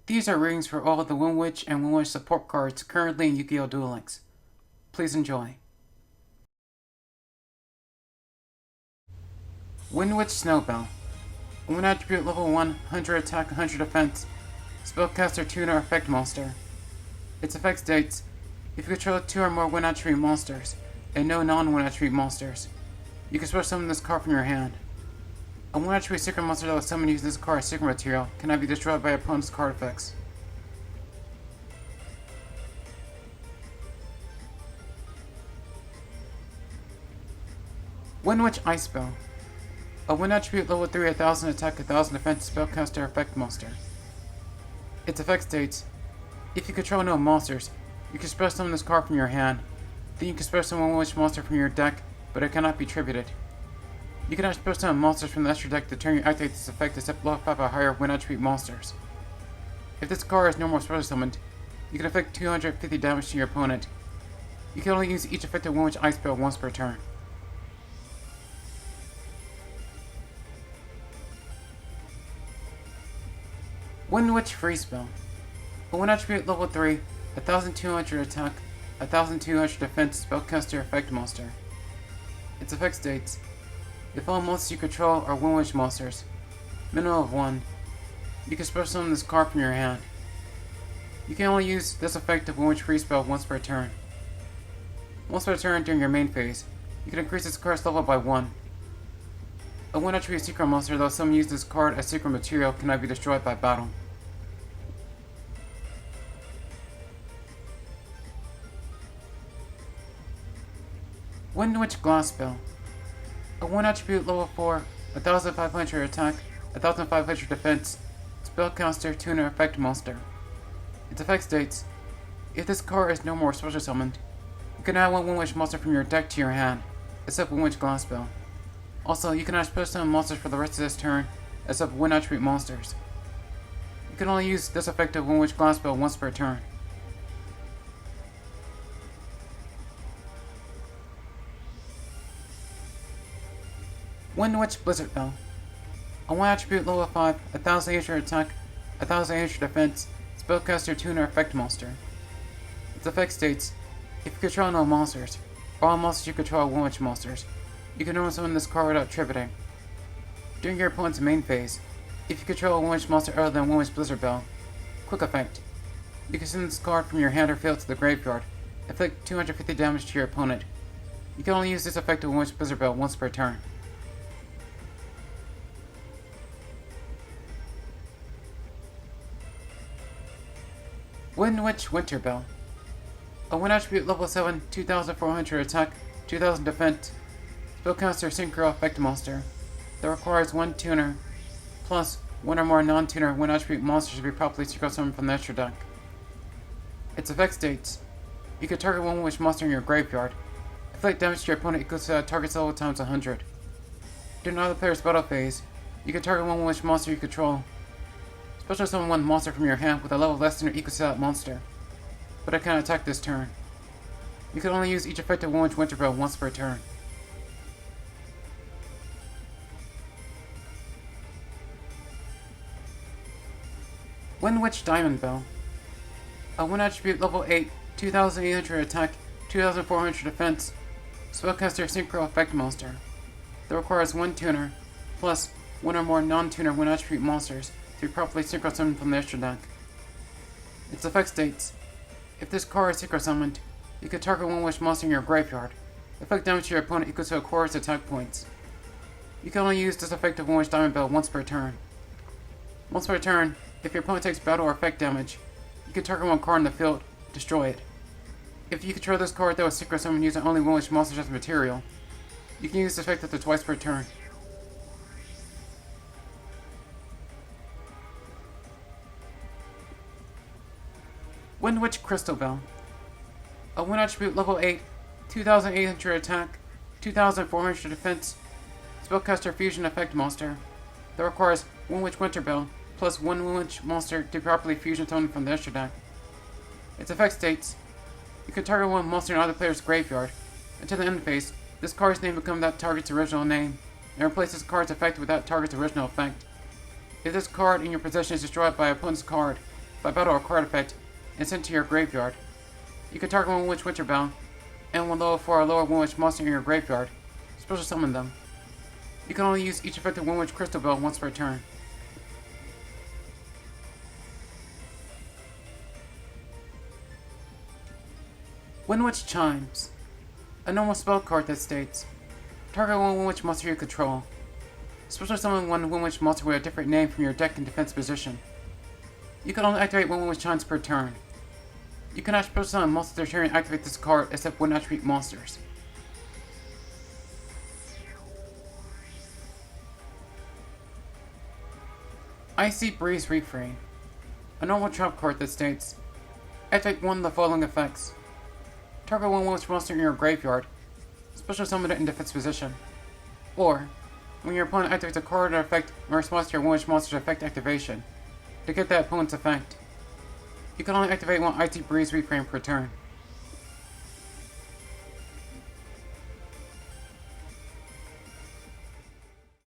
These are readings for all of the Windwitch and Windwitch support cards currently in Yu-Gi-Oh! Duel Links. Please enjoy. Windwitch Snowbell. A 1 attribute level 1, 100 attack, 100 defense, spellcaster tuner effect monster. Its effect states, if you control 2 or more 1 attribute monsters, and no non-1 attribute monsters, you can special summon this card from your hand. A 1 attribute secret monster that was summoned using this card as secret material cannot be destroyed by opponent's card effects. Windwitch Ice Spell. A 1 attribute level 3, 1000 attack, 1000 defense spellcaster effect monster. Its effect states, if you control no monsters, you can special summon this card from your hand. Then you can special summon one Windwitch monster from your deck, but it cannot be tributed. You cannot special summon monsters from the extra deck the turn you activate this effect except level 5 or higher 1 attribute monsters. If this card is no more special summoned, you can inflict 250 damage to your opponent. You can only use each effective Windwitch Ice Spell once per turn. Windwitch Freeze Spell. A 1 attribute level 3, 1200 attack, 1200 defense spellcaster effect monster. Its effect states, if all monsters you control are Windwitch monsters, minimum of 1, you can special summon this card from your hand. You can only use this effective Windwitch Freeze Spell once per turn. Once per turn during your main phase, you can increase this card's level by 1. A 1 attribute secret monster that some use this card as secret material cannot be destroyed by battle. Windwitch Glass Spell. A 1 attribute level 4, 1500 attack, 1500 defense, spellcaster tuner effect monster. Its effect states, if this card is no more special summoned, you can add one Windwitch monster from your deck to your hand, except Windwitch Glass Spell. Also, you cannot special summon monsters for the rest of this turn, except 1 attribute monsters. You can only use this effective Windwitch Glass Spell once per turn. Windwitch Blizzard Bell. A 1 attribute level 5, 1800 attack, 1800 defense, spellcaster tuner effect monster. Its effect states, if you control no monsters, or all monsters you control are Windwitch monsters, you can only summon this card without tributing. During your opponent's main phase, if you control a Windwitch monster other than Windwitch Blizzard Bell, quick effect, you can send this card from your hand or field to the graveyard, inflict 250 damage to your opponent. You can only use this effective Windwitch Blizzard Bell once per turn. Windwitch Winter Bell. A 1 attribute level 7, 2400 attack, 2000 defense, spellcaster synchro effect monster that requires 1 tuner, plus 1 or more non-tuner 1 attribute monsters to be properly synchro summoned from the extra deck. Its effect states, you can target one Windwitch monster in your graveyard, inflict damage to your opponent equals to that target's level times 100. During another player's battle phase, you can target one Windwitch monster you control. Special summon 1 monster from your hand with a level less than or equal to that monster, but it cannot attack this turn. You can only use each effective Windwitch Winter Bell once per turn. Windwitch Diamond Bell. A 1 attribute level 8, 2800 attack, 2400 defense, spellcaster synchro effect monster that requires 1 tuner, plus 1 or more non-tuner 1 attribute monsters to be properly synchro summoned from the extra deck. Its effect states, if this card is synchro summoned, you can target one Windwitch monster in your graveyard, inflict damage to your opponent equal to a quarter's attack points. You can only use this effective Windwitch Diamond Bell once per turn. Once per turn, if your opponent takes battle or effect damage, you can target 1 card in the field, destroy it. If you control this card that was synchro summoned using only Windwitch monsters as material, you can use this effect up to twice per turn. Windwitch Crystal Bell. A 1 attribute level 8, 2800 attack, 2400 defense, spellcaster fusion effect monster that requires Windwitch Winter Bell plus 1 Windwitch monster to properly fusion summon from the extra deck. Its effect states, you can target 1 monster in either player's graveyard. Until the end phase, this card's name becomes that target's original name, and replaces the card's effect with that target's original effect. If this card in your possession is destroyed by an opponent's card, by battle or card effect and sent to your graveyard. You can target one Witcher Bell, and one level 4 or lower Windwitch monster in your graveyard. Special summon them. You can only use each effective Windwitch Crystal Bell once per turn. Windwitch Chimes. A normal spell card that states, target one Windwitch monster you control. Special summon one Windwitch monster with a different name from your deck in defense position. You can only activate one Windwitch Chimes per turn. You cannot special summon monsters their turn and activate this card except when attribute monsters. Icy Breeze Refrain. A normal trap card that states, activate one of the following effects. Target one Windwitch monster in your graveyard. Special summon it in defense position. Or, when your opponent activates a card or effect in response to your Windwitch monster's effect activation, to get that opponent's effect. You can only activate one Icy Breeze Refrain per turn.